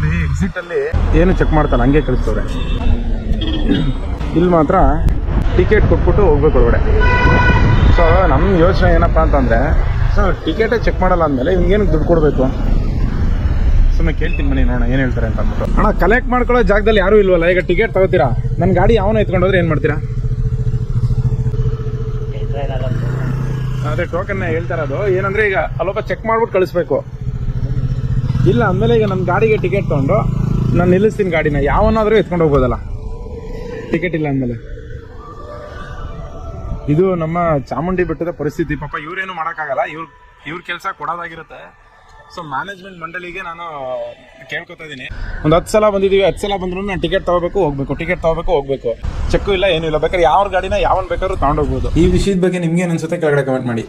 ನೋಡಿ ಎಕ್ಸಿಟಲ್ಲಿ ಏನು ಚೆಕ್ ಮಾಡ್ತಲ್ಲ ಹಂಗೆ ಕಳಿಸ್ತವ್ರೆ. ಇಲ್ಲಿ ಮಾತ್ರ ಟಿಕೆಟ್ ಕೊಟ್ಬಿಟ್ಟು ಹೋಗ್ಬೇಕು ಒಳಗಡೆ. ಸೊ ನಮ್ಮ ಯೋಚನೆ ಏನಪ್ಪ ಅಂತಂದರೆ, ಸೊ ಟಿಕೆಟೇ ಚೆಕ್ ಮಾಡಲ್ಲ ಅಂದಮೇಲೆ ಇವ್ನಿಗೇನು ದುಡ್ಡು ಕೊಡಬೇಕು? ಸುಮ್ಮನೆ ಕೇಳ್ತೀನಿ ಮನೆ ನೋಡೋಣ ಏನು ಹೇಳ್ತಾರೆ ಅಂತ ಅಂದ್ಬಿಟ್ಟು. ಅಣ್ಣ, ಕಲೆಕ್ಟ್ ಮಾಡ್ಕೊಳ್ಳೋ ಜಾಗದಲ್ಲಿ ಯಾರೂ ಇಲ್ವಲ್ಲ? ಈಗ ಟಿಕೆಟ್ ತಗೋತೀರಾ, ನನ್ನ ಗಾಡಿ ಯಾವನ ಎತ್ಕೊಂಡೋದ್ರೆ ಏನು ಮಾಡ್ತೀರಾ? ಅದೇ ಟೋಕನ್ನ ಹೇಳ್ತಾ ಇರೋದು ಏನಂದರೆ, ಈಗ ಅಲ್ಲೊಬ್ಬ ಚೆಕ್ ಮಾಡ್ಬಿಟ್ಟು ಕಳಿಸ್ಬೇಕು. ಇಲ್ಲ ಅಂದಮೇಲೆ ಈಗ ನನ್ನ ಗಾಡಿಗೆ ಟಿಕೆಟ್ ತೊಗೊಂಡು ನಾನು ನಿಲ್ಲಿಸ್ತೀನಿ ಗಾಡಿನ, ಯಾವನಾದರೂ ಎತ್ಕೊಂಡು ಹೋಗ್ಬೋದಲ್ಲ ಟಿಕೆಟ್ ಇಲ್ಲ ಅಂದಮೇಲೆ. ಇದು ನಮ್ಮ ಚಾಮುಂಡಿ ಬೆಟ್ಟದ ಪರಿಸ್ಥಿತಿ. ಪಾಪ ಇವ್ರೇನು ಮಾಡೋಕ್ಕಾಗಲ್ಲ, ಇವ್ರ ಕೆಲಸ ಕೊಡೋದಾಗಿರುತ್ತೆ. ಸೊ ಮ್ಯಾನೇಜ್ಮೆಂಟ್ ಮಂಡಳಿಗೆ ನಾನು ಕೇಳ್ಕೊತಾ ಇದ್ದೀನಿ. ಒಂದು 10 ಸಲ ಬಂದಿದ್ದೀವಿ, 10 ಸಲ ಬಂದ್ರೂ ನಾನು ಟಿಕೆಟ್ ತೊಗೋಬೇಕು ಹೋಗ್ಬೇಕು. ಚೆಕ್ಕು ಇಲ್ಲ, ಏನೂ ಇಲ್ಲ. ಬೇಕಾದ್ರೆ ಯಾವ ಗಾಡಿನ ಯಾವನ್ ಬೇಕಾದ್ರೂ ತೊಗೊಂಡೋಗ್ಬೋದು. ಈ ವಿಷಯದ ಬಗ್ಗೆ ನಿಮ್ಗೆ ಏನು ಅನ್ಸುತ್ತೆ ಕೆಳಗಡೆ ಕಮೆಂಟ್ ಮಾಡಿ.